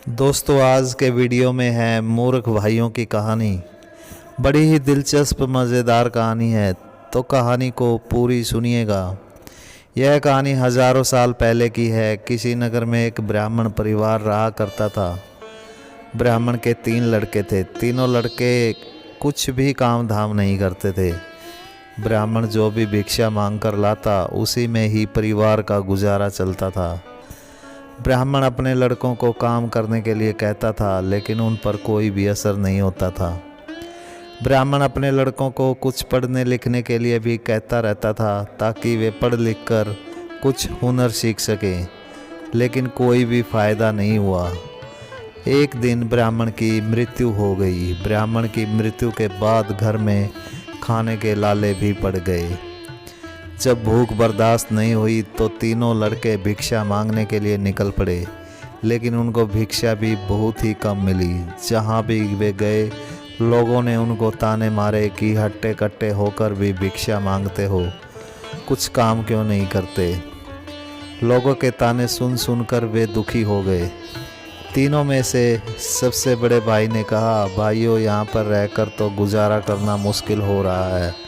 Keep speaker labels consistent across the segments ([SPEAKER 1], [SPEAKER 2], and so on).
[SPEAKER 1] दोस्तों, आज के वीडियो में है मूर्ख भाइयों की कहानी। बड़ी ही दिलचस्प मज़ेदार कहानी है, तो कहानी को पूरी सुनिएगा। यह कहानी हज़ारों साल पहले की है। किसी नगर में एक ब्राह्मण परिवार रहा करता था। ब्राह्मण के 3 लड़के थे। तीनों लड़के कुछ भी काम धाम नहीं करते थे। ब्राह्मण जो भी भिक्षा मांग कर लाता, उसी में ही परिवार का गुजारा चलता था। ब्राह्मण अपने लड़कों को काम करने के लिए कहता था, लेकिन उन पर कोई भी असर नहीं होता था। ब्राह्मण अपने लड़कों को कुछ पढ़ने लिखने के लिए भी कहता रहता था, ताकि वे पढ़ लिख कर कुछ हुनर सीख सकें, लेकिन कोई भी फ़ायदा नहीं हुआ। एक दिन ब्राह्मण की मृत्यु हो गई। ब्राह्मण की मृत्यु के बाद घर में खाने के लाले भी पड़ गए। जब भूख बर्दाश्त नहीं हुई तो तीनों लड़के भिक्षा मांगने के लिए निकल पड़े, लेकिन उनको भिक्षा भी बहुत ही कम मिली। जहाँ भी वे गए, लोगों ने उनको ताने मारे कि हट्टे कट्टे होकर भी भिक्षा मांगते हो, कुछ काम क्यों नहीं करते। लोगों के ताने सुन सुनकर वे दुखी हो गए। तीनों में से सबसे बड़े भाई ने कहा, भाइयों, यहाँ पर रहकर तो गुजारा करना मुश्किल हो रहा है।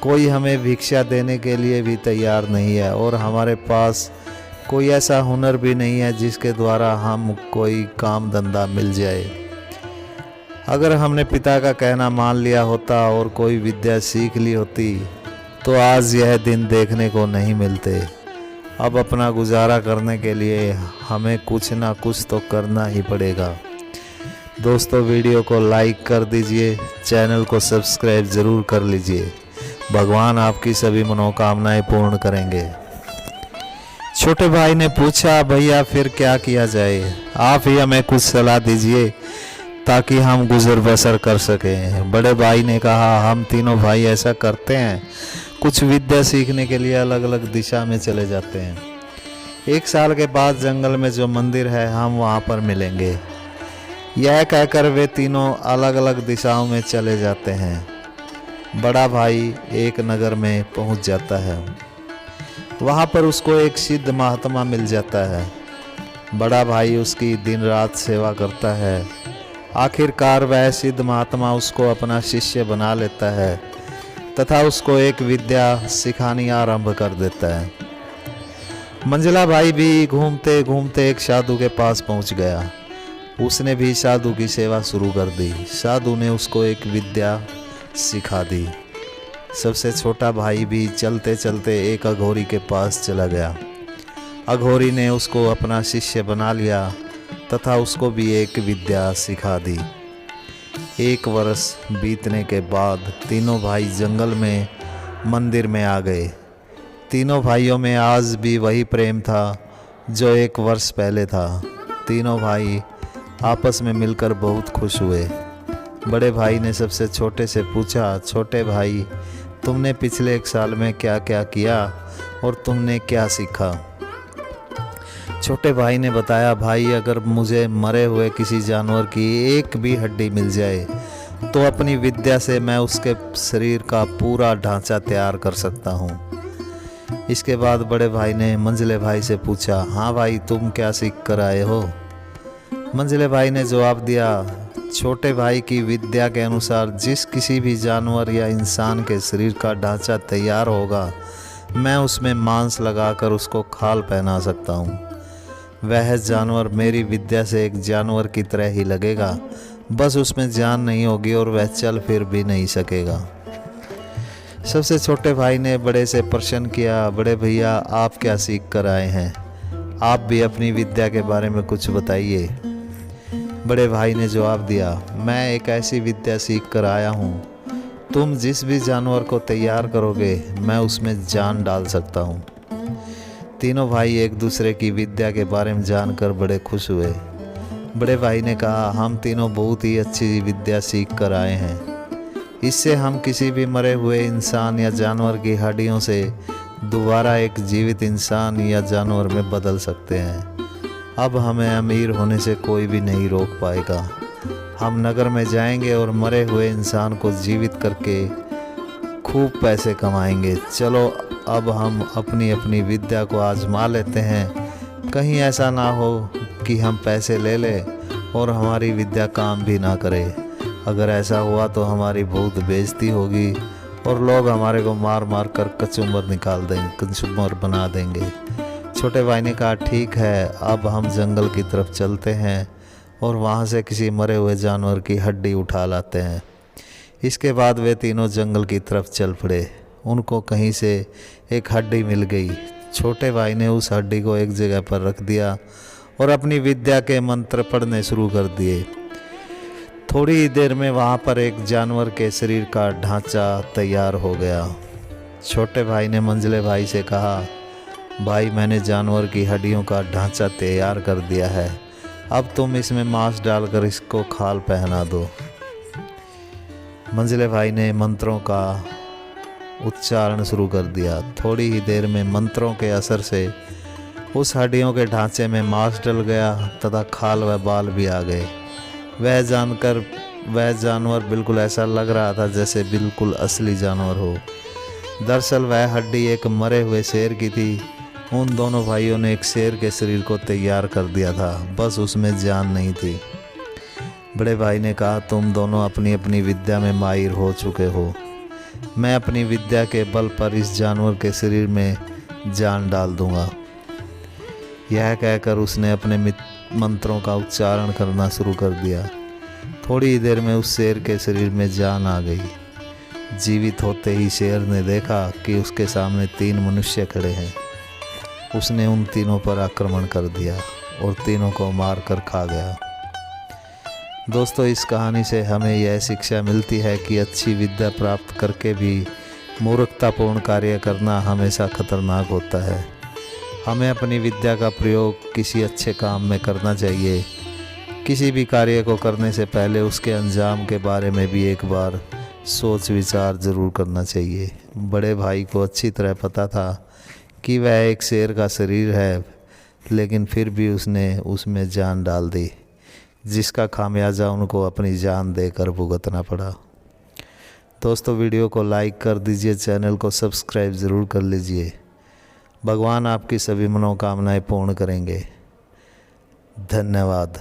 [SPEAKER 1] कोई हमें भिक्षा देने के लिए भी तैयार नहीं है, और हमारे पास कोई ऐसा हुनर भी नहीं है जिसके द्वारा हम कोई काम धंधा मिल जाए। अगर हमने पिता का कहना मान लिया होता और कोई विद्या सीख ली होती, तो आज यह दिन देखने को नहीं मिलते। अब अपना गुजारा करने के लिए हमें कुछ ना कुछ तो करना ही पड़ेगा। दोस्तों, वीडियो को लाइक कर दीजिए, चैनल को सब्सक्राइब ज़रूर कर लीजिए। भगवान आपकी सभी मनोकामनाएं पूर्ण करेंगे। छोटे भाई ने पूछा, भैया फिर क्या किया जाए? आप ही हमें कुछ सलाह दीजिए ताकि हम गुजर बसर कर सकें। बड़े भाई ने कहा, हम तीनों भाई ऐसा करते हैं, कुछ विद्या सीखने के लिए अलग अलग दिशा में चले जाते हैं। 1 साल के बाद जंगल में जो मंदिर है, हम वहाँ पर मिलेंगे। यह कहकर वे तीनों अलग अलग दिशाओं में चले जाते हैं। बड़ा भाई एक नगर में पहुंच जाता है। वहां पर उसको एक सिद्ध महात्मा मिल जाता है। बड़ा भाई उसकी दिन रात सेवा करता है। आखिरकार वह सिद्ध महात्मा उसको अपना शिष्य बना लेता है तथा उसको एक विद्या सिखानी आरंभ कर देता है। मंझला भाई भी घूमते घूमते एक साधु के पास पहुंच गया। उसने भी साधु की सेवा शुरू कर दी। साधु ने उसको एक विद्या सिखा दी। सबसे छोटा भाई भी चलते चलते एक अघोरी के पास चला गया। अघोरी ने उसको अपना शिष्य बना लिया तथा उसको भी एक विद्या सिखा दी। 1 वर्ष बीतने के बाद तीनों भाई जंगल में मंदिर में आ गए। तीनों भाइयों में आज भी वही प्रेम था जो 1 वर्ष पहले था। तीनों भाई आपस में मिलकर बहुत खुश हुए। बड़े भाई ने सबसे छोटे से पूछा, छोटे भाई, तुमने पिछले 1 साल में क्या क्या किया और तुमने क्या सीखा? छोटे भाई ने बताया, भाई, अगर मुझे मरे हुए किसी जानवर की एक भी हड्डी मिल जाए तो अपनी विद्या से मैं उसके शरीर का पूरा ढांचा तैयार कर सकता हूँ। इसके बाद बड़े भाई ने मंझले भाई से पूछा, हाँ भाई, तुम क्या सीख कर आए हो? मंझले भाई ने जवाब दिया, छोटे भाई की विद्या के अनुसार जिस किसी भी जानवर या इंसान के शरीर का ढांचा तैयार होगा, मैं उसमें मांस लगाकर उसको खाल पहना सकता हूँ। वह जानवर मेरी विद्या से एक जानवर की तरह ही लगेगा, बस उसमें जान नहीं होगी और वह चल फिर भी नहीं सकेगा। सबसे छोटे भाई ने बड़े से प्रश्न किया, बड़े भैया, आप क्या सीख कर आए हैं? आप भी अपनी विद्या के बारे में कुछ बताइए। बड़े भाई ने जवाब दिया, मैं एक ऐसी विद्या सीख कर आया हूँ, तुम जिस भी जानवर को तैयार करोगे, मैं उसमें जान डाल सकता हूँ। तीनों भाई एक दूसरे की विद्या के बारे में जानकर बड़े खुश हुए। बड़े भाई ने कहा, हम तीनों बहुत ही अच्छी विद्या सीख कर आए हैं। इससे हम किसी भी मरे हुए इंसान या जानवर की हड्डियों से दोबारा एक जीवित इंसान या जानवर में बदल सकते हैं। अब हमें अमीर होने से कोई भी नहीं रोक पाएगा। हम नगर में जाएंगे और मरे हुए इंसान को जीवित करके खूब पैसे कमाएंगे। चलो, अब हम अपनी अपनी विद्या को आजमा लेते हैं। कहीं ऐसा ना हो कि हम पैसे ले लें और हमारी विद्या काम भी ना करे। अगर ऐसा हुआ तो हमारी बहुत बेइज्जती होगी और लोग हमारे को मार मार कर कचूमर बना देंगे। छोटे भाई ने कहा, ठीक है, अब हम जंगल की तरफ चलते हैं और वहाँ से किसी मरे हुए जानवर की हड्डी उठा लाते हैं। इसके बाद वे तीनों जंगल की तरफ चल पड़े। उनको कहीं से एक हड्डी मिल गई। छोटे भाई ने उस हड्डी को एक जगह पर रख दिया और अपनी विद्या के मंत्र पढ़ने शुरू कर दिए। थोड़ी ही देर में वहाँ पर एक जानवर के शरीर का ढांचा तैयार हो गया। छोटे भाई ने मंझले भाई से कहा, भाई, मैंने जानवर की हड्डियों का ढांचा तैयार कर दिया है, अब तुम इसमें मांस डालकर इसको खाल पहना दो। मंझले भाई ने मंत्रों का उच्चारण शुरू कर दिया। थोड़ी ही देर में मंत्रों के असर से उस हड्डियों के ढांचे में मांस डल गया तथा खाल व बाल भी आ गए। वह जानवर बिल्कुल ऐसा लग रहा था जैसे बिल्कुल असली जानवर हो। दरअसल वह हड्डी एक मरे हुए शेर की थी। उन दोनों भाइयों ने एक शेर के शरीर को तैयार कर दिया था, बस उसमें जान नहीं थी। बड़े भाई ने कहा, तुम दोनों अपनी अपनी विद्या में माहिर हो चुके हो। मैं अपनी विद्या के बल पर इस जानवर के शरीर में जान डाल दूंगा। यह कहकर उसने अपने मंत्रों का उच्चारण करना शुरू कर दिया। थोड़ी ही देर में उस शेर के शरीर में जान आ गई। जीवित होते ही शेर ने देखा कि उसके सामने 3 मनुष्य खड़े हैं। उसने उन तीनों पर आक्रमण कर दिया और तीनों को मार कर खा गया। दोस्तों, इस कहानी से हमें यह शिक्षा मिलती है कि अच्छी विद्या प्राप्त करके भी मूर्खतापूर्ण कार्य करना हमेशा खतरनाक होता है। हमें अपनी विद्या का प्रयोग किसी अच्छे काम में करना चाहिए। किसी भी कार्य को करने से पहले उसके अंजाम के बारे में भी एक बार सोच विचार ज़रूर करना चाहिए। बड़े भाई को अच्छी तरह पता था कि वह एक शेर का शरीर है, लेकिन फिर भी उसने उसमें जान डाल दी, जिसका खामियाजा उनको अपनी जान देकर भुगतना पड़ा। दोस्तों, वीडियो को लाइक कर दीजिए, चैनल को सब्सक्राइब ज़रूर कर लीजिए। भगवान आपकी सभी मनोकामनाएं पूर्ण करेंगे। धन्यवाद।